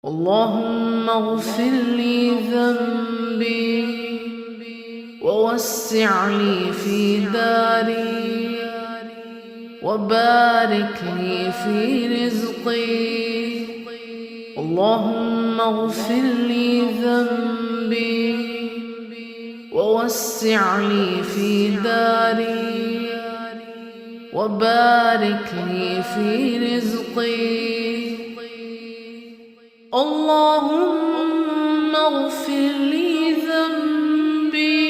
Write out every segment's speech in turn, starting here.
اللهم اغفر لي ذنبي ووسع لي في داري وبارك لي في رزقي. اللهم اغفر لي ذنبي ووسع لي في داري وبارك لي في رزقي. اللهم اغفر لي ذنبي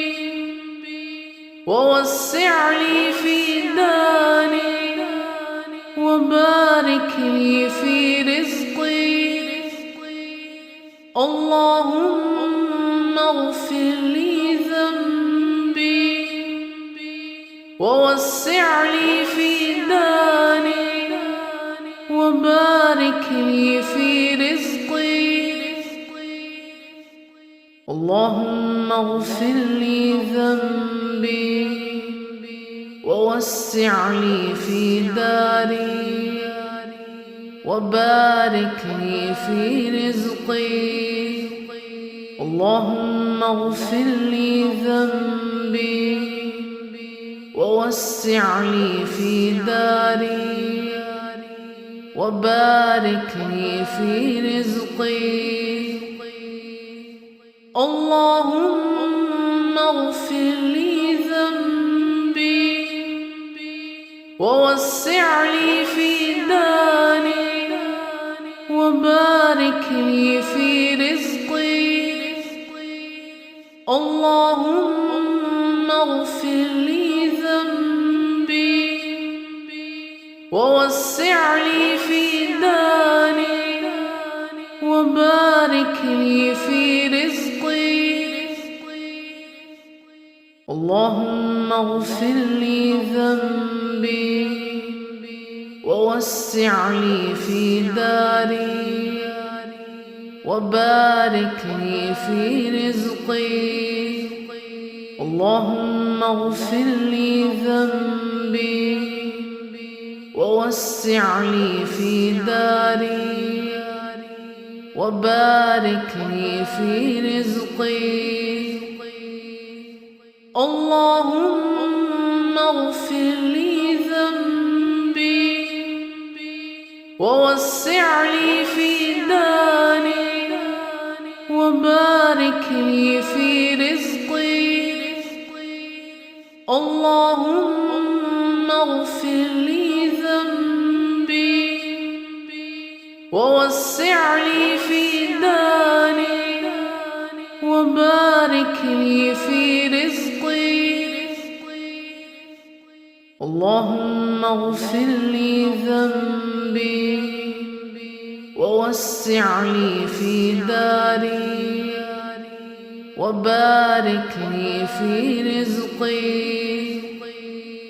ووسع لي في داري وبارك لي في رزقي. اللهم اغفر لي ذنبي ووسع لي في داري وبارك لي في رزقي. اللهم اغفر لي ذنبي ووسع لي في داري وبارك لي في رزقي. اللهم اغفر لي ذنبي ووسع لي في داري وبارك لي في رزقي. اللهم اغفر لي ذنبي ووسع لي في داري وبارك لي في رزقي. اللهم اغفر لي ذنبي ووسع لي في داري وبارك لي في رزقي. اللهم اغفر لي ذنبي ووسع لي في داري وبارك لي في رزقي. اللهم اغفر لي ذنبي ووسع لي في داري وبارك لي في رزقي. اللهم اغفر لي ذنبي ووسع لي في داري وبارك لي في رزقي. اللهم اغفر لي ذنبي ووسع لي في داري وبارك لي في رزقي. اللهم اغفر لي ذنبي ووسع لي في داري وبارك لي في رزقي.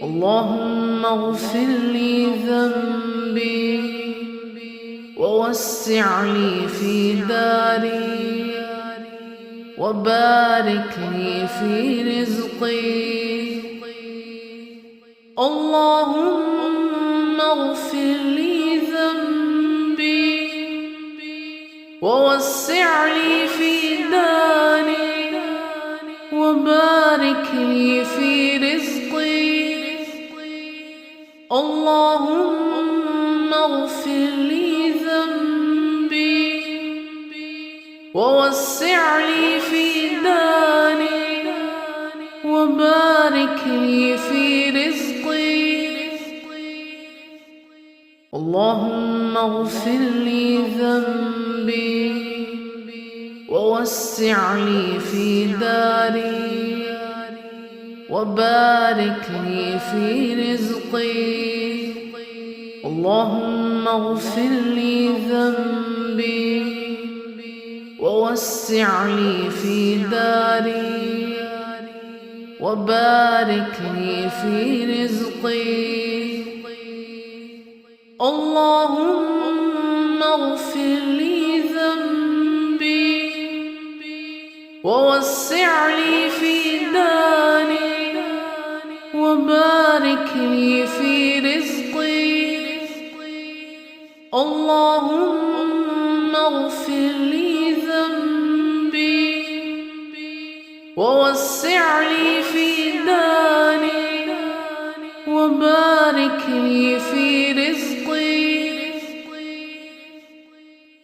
اللهم اغفر لي ذنبي ووسع لي في داري وبارك لي في رزقي. اللهم اغفر لي ذنبي ووسع لي في داري وبارك لي في رزقي. اللهم اغفر لي ذنبي ووسع لي في داري وبارك لي في رزقي. اللهم اغفر لي ذنبي ووسع لي في داري وبارك لي في رزقي. اللهم اغفر لي ذنبي ووسع لي في داري وبارك لي في رزقي. اللهم اغفر لي ذنبي ووسع لي في داري وبارك لي في رزقي. اللهم اغفر ووسع لي في داري وبارك لي في رزقي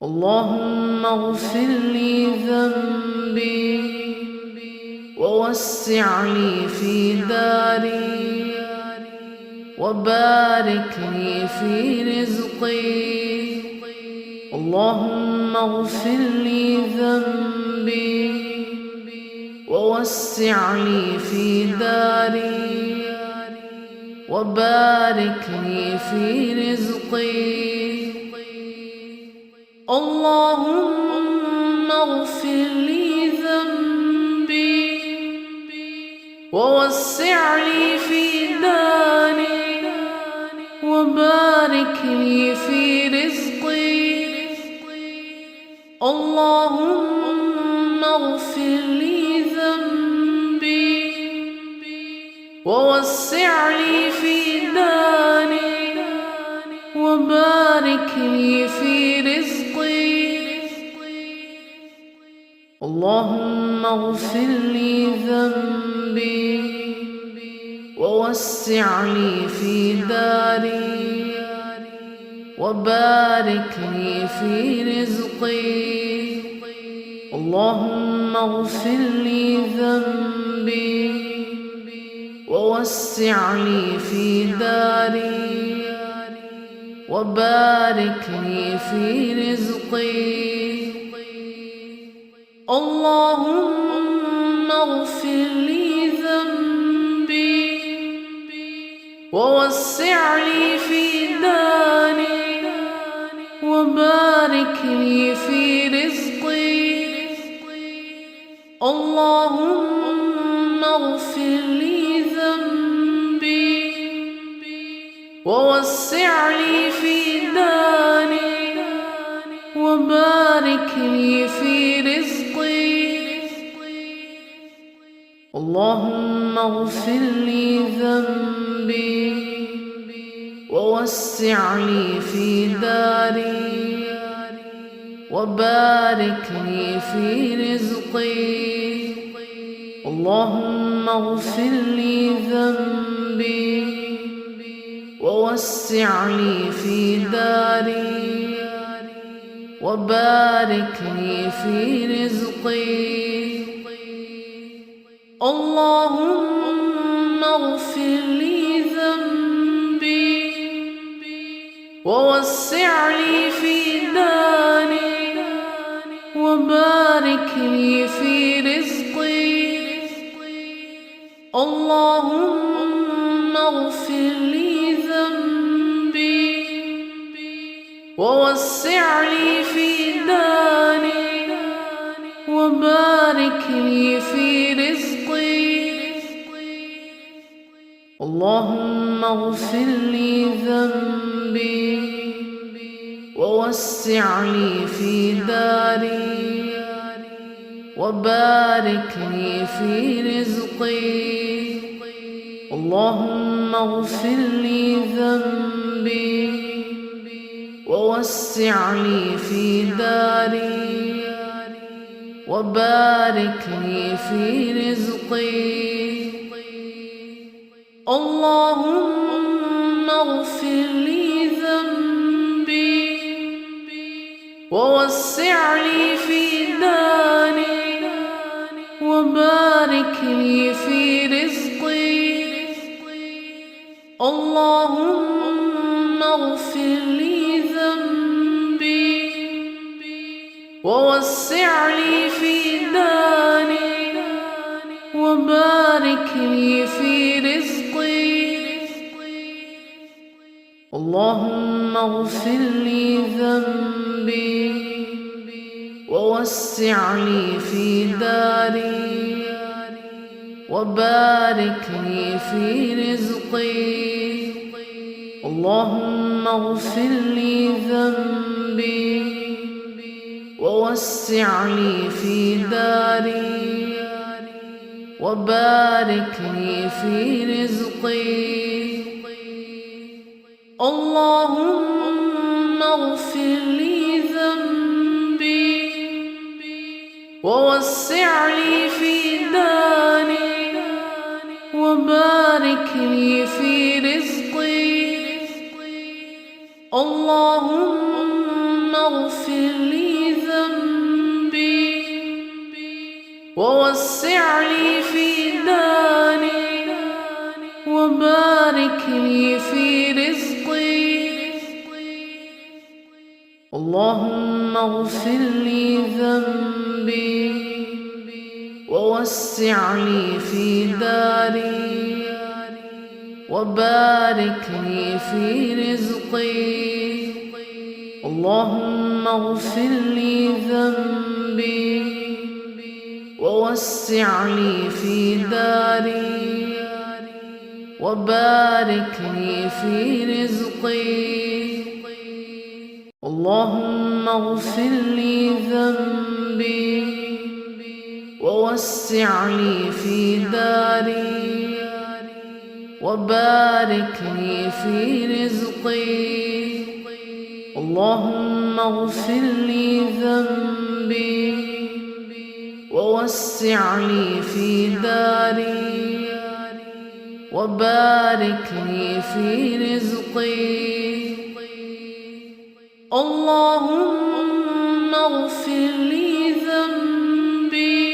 اللهم اغفر لي ذنبي ووسع لي في داري وبارك لي في رزقي اللهم اغفر لي ذنبي ووسع لي في داري وبارك لي في رزقي اللهم اغفر لي ذنبي ووسع لي في داري وبارك لي في رزقي اللهم اغفر لي ذنبي ووسع لي في داري وبارك لي في رزقي اللهم اغفر لي ذنبي ووسع لي في داري وبارك لي في رزقي اللهم اغفر لي ذنبي ووسع لي في داري وبارك لي في رزقي اللهم اغفر لي ذنبي ووسع لي في داري وبارك لي في رزقي اللهم اغفر لي ذنبي ووسع لي في داري وبارك لي في رزقي اللهم اغفر لي ذنبي ووسع لي في داري وبارك لي في رزقي اللهم اغفر لي ذنبي ووسع لي في داري وبارك لي في رزقي اللهم اغفر لي ذنبي ووسع لي في داري وبارك لي في رزقي اللهم اغفر لي ذنبي ووسع لي في داري وبارك لي في رزقي اللهم اغفر لي ذنبي ووسع لي في داري وبارك لي في رزقي اللهم اغفر لي ذنبي ووسع لي في داري وبارك لي في رزقي اللهم اغفر لي ذنبي ووسع لي في داري وبارك لي في رزقي اللهم اغفر لي ذنبي ووسع لي في داري وبارك لي في رزقي اللهم اغفر لي ذنبي ووسع لي في داري وبارك لي في رزقي اللهم اغفر لي ذنبي ووسع لي في داري وبارك لي في رزقي اللهم اغفر لي ذنبي ووسع لي في داري لي في رزقي. اللهم اغفر لي ذنبي ووسع لي في داري وبارك لي في رزقي. اللهم اغفر لي ذنبي ووسع لي في داري وبارك لي في رزقي. اللهم اغفر لي ذنبي ووسع لي في داري وبارك لي في رزقي. اللهم اغفر لي ذنبي ووسع لي في داري وبارك لي في رزقي. اللهم اغفر لي ذنبي ووسع لي في داري وبارك لي في رزقي. اللهم اغفر لي ذنبي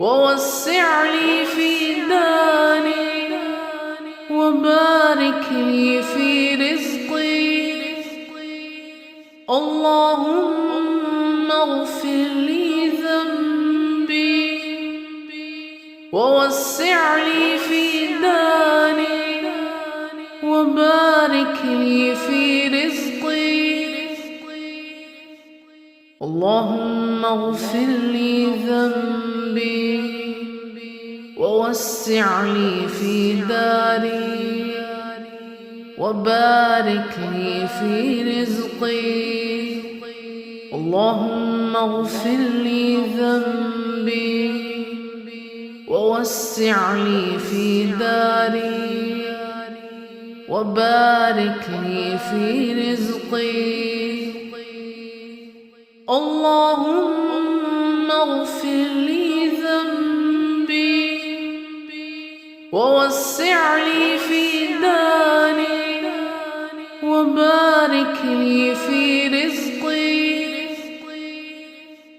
ووسع لي في داري وبارك لي في رزقي. اللهم اغفر لي ذنبي ووسع لي في داري وبارك لي في رزقي. اللهم اغفر لي ذنبي ووسع لي في داري وبارك لي في رزقي. اللهم اغفر لي ذنبي ووسع لي في داري وبارك لي في رزقي. اللهم اغفر لي ذنبي ووسع لي في داري وبارك لي في رزقي.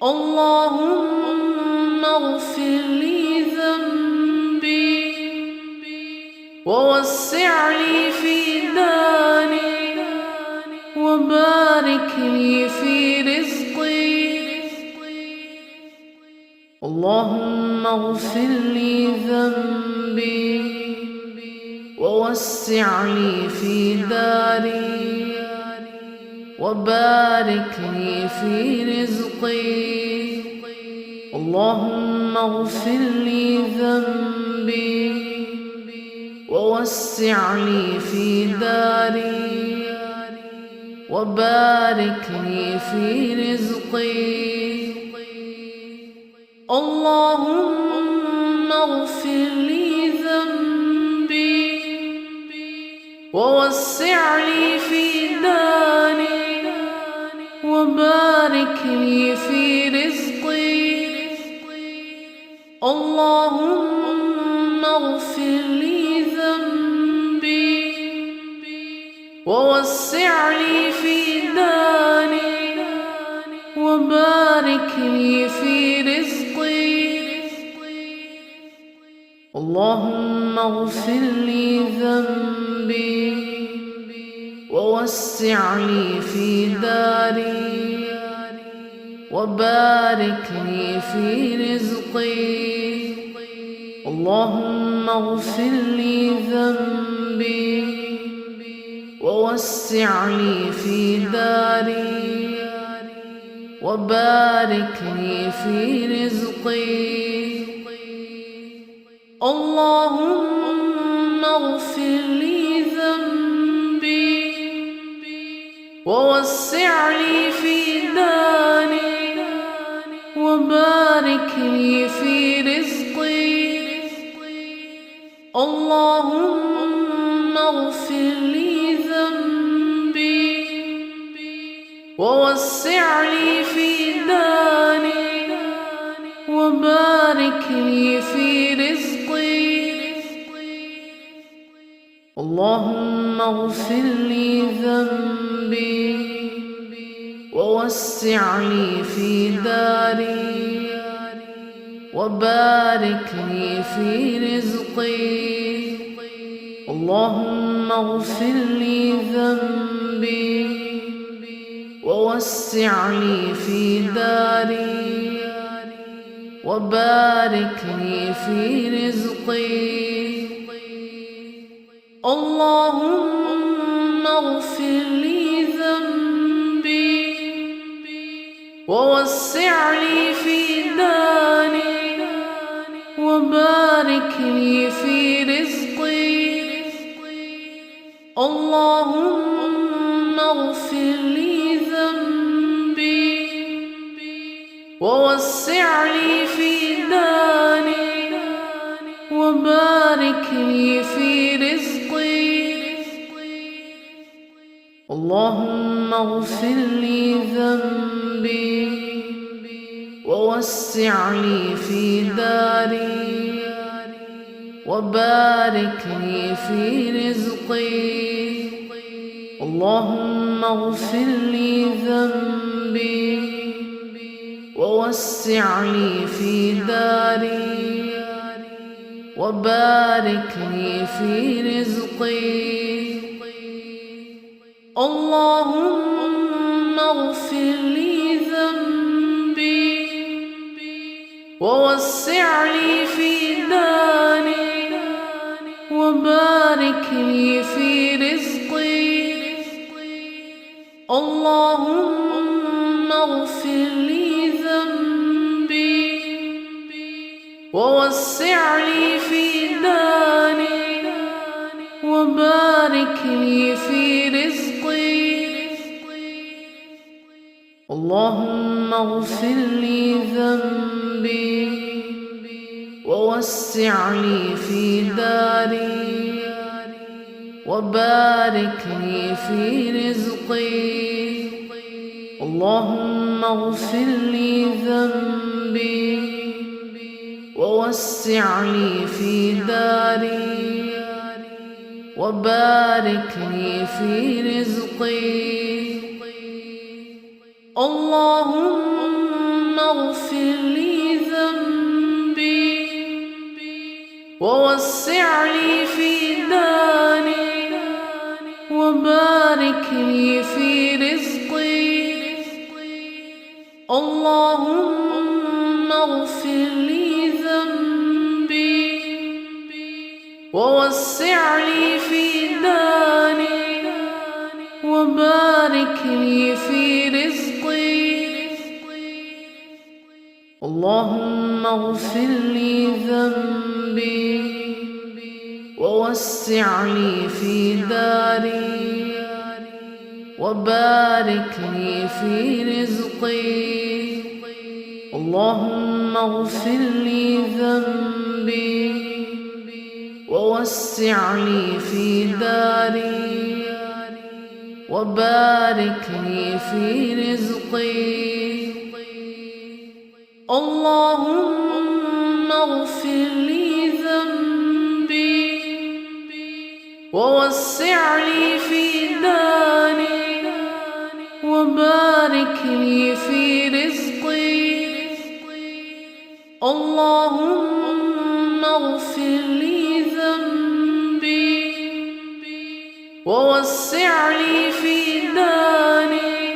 اللهم اغفر لي ذنبي ووسع لي في داري وبارك لي في رزقي. اللهم اغفر لي ذنبي ووسع لي في داري وبارك لي في رزقي. اللهم اغفر لي ذنبي ووسع لي في داري وبارك لي في رزقي. اللهم اغفر لي ذنبي ووسع لي في داري وبارك لي في رزقي. اللهم اغفر لي ذنبي ووسع لي في داري وبارك لي في رزقي. اللهم اغفر لي ذنبي ووسع لي في داري وبارك لي في رزقي. اللهم اغفر لي ذنبي ووسع لي في داري وبارك لي في رزقي. اللهم اغفر لي ذنبي ووسع لي في داري وبارك لي في رزقي. اللهم اغفر لي ذنبي ووسع لي في داري وبارك لي في رزقي. اغفر لي ذنبي ووسع لي في داري وبارك لي في رزقي. اللهم اغفر لي ذنبي ووسع لي في داري وبارك لي في رزقي. اللهم اغفر لي ذنبي ووسع لي في داري وبارك لي في رزقي. اللهم اغفر لي ذنبي ووسع لي في داري وبارك لي في رزقي. اللهم اغفر لي ذنبي ووسع لي في داري وبارك لي في رزقي. اللهم اغفر لي ذنبي ووسع لي في داري وبارك لي في رزقي. اللهم اغفر لي ذنبي ووسع لي في داري وبارك لي في رزقي. اللهم اغفر لي ذنبي ووسع لي في داري وبارك لي في رزقي. اللهم اغفر لي ذنبي ووسع لي في داري وبارك لي في رزقي. اللهم اغفر لي ذنبي ووسع لي في داري وبارك لي في رزقي. اللهم اغفر لي ذنبي ووسع لي في داري وبارك لي في رزقي. اللهم اغفر لي ذنبي ووسع لي في داري وبارك لي في رزقي. اللهم اغفر لي ذنبي ووسع لي في داري وبارك لي في رزقي. اللهم اغفر لي ذنبي ووسع لي في داري وبارك لي في رزقي. اللهم اغفر لي ذنبي ووسع لي في داري وبارك لي في رزقي. اللهم اغفر لي ذنبي ووسع لي في داري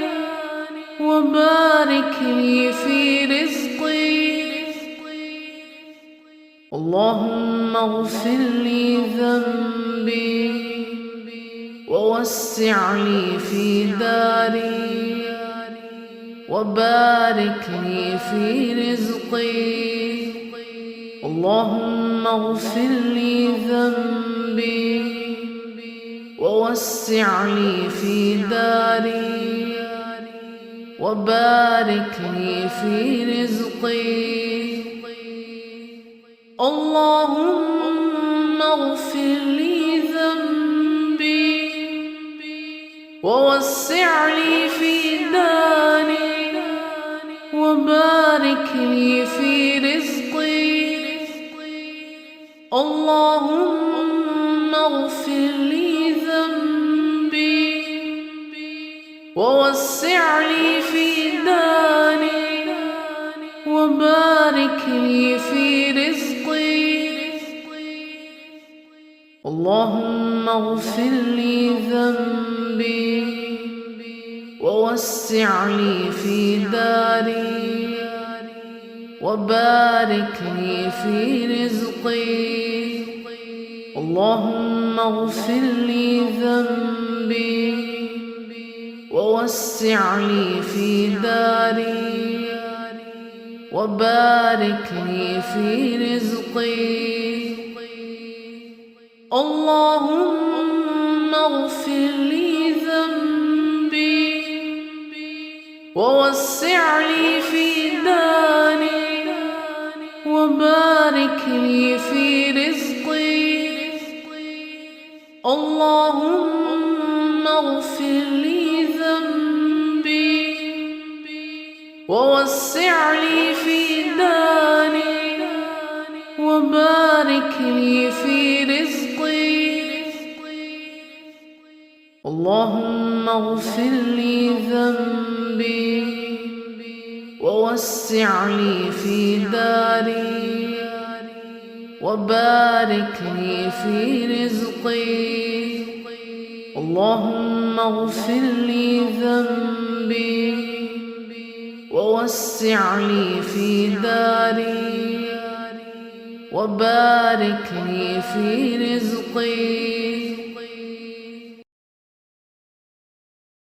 وبارك لي في رزقي. اللهم اغفر لي ذنبي ووسع لي في داري وبارك لي في رزقي. اللهم اغفر لي ذنبي ووسع لي في داري وبارك لي في رزقي. اللهم اغفر لي ذنبي ووسع لي في داري وبارك لي في رزقي. اللهم اغفر لي ذنبي ووسع لي في داري وبارك لي في رزقي. اللهم اغفر لي ذنبي ووسع لي في داري وبارك لي في رزقي. اللهم اغفر لي ذنبي ووسع لي في داري وبارك لي في رزقي. اللهم اغفر لي ذنبي ووسع لي في داري وبارك لي في رزقي. اللهم اغفر لي ذنبي ووسع لي في داري وبارك لي في رزقي. اللهم اغفر لي ذنبي ووسع لي في داري وبارك لي في رزقي. اللهم اغفر لي ذنبي ووسع لي في داري وبارك لي في رزقي.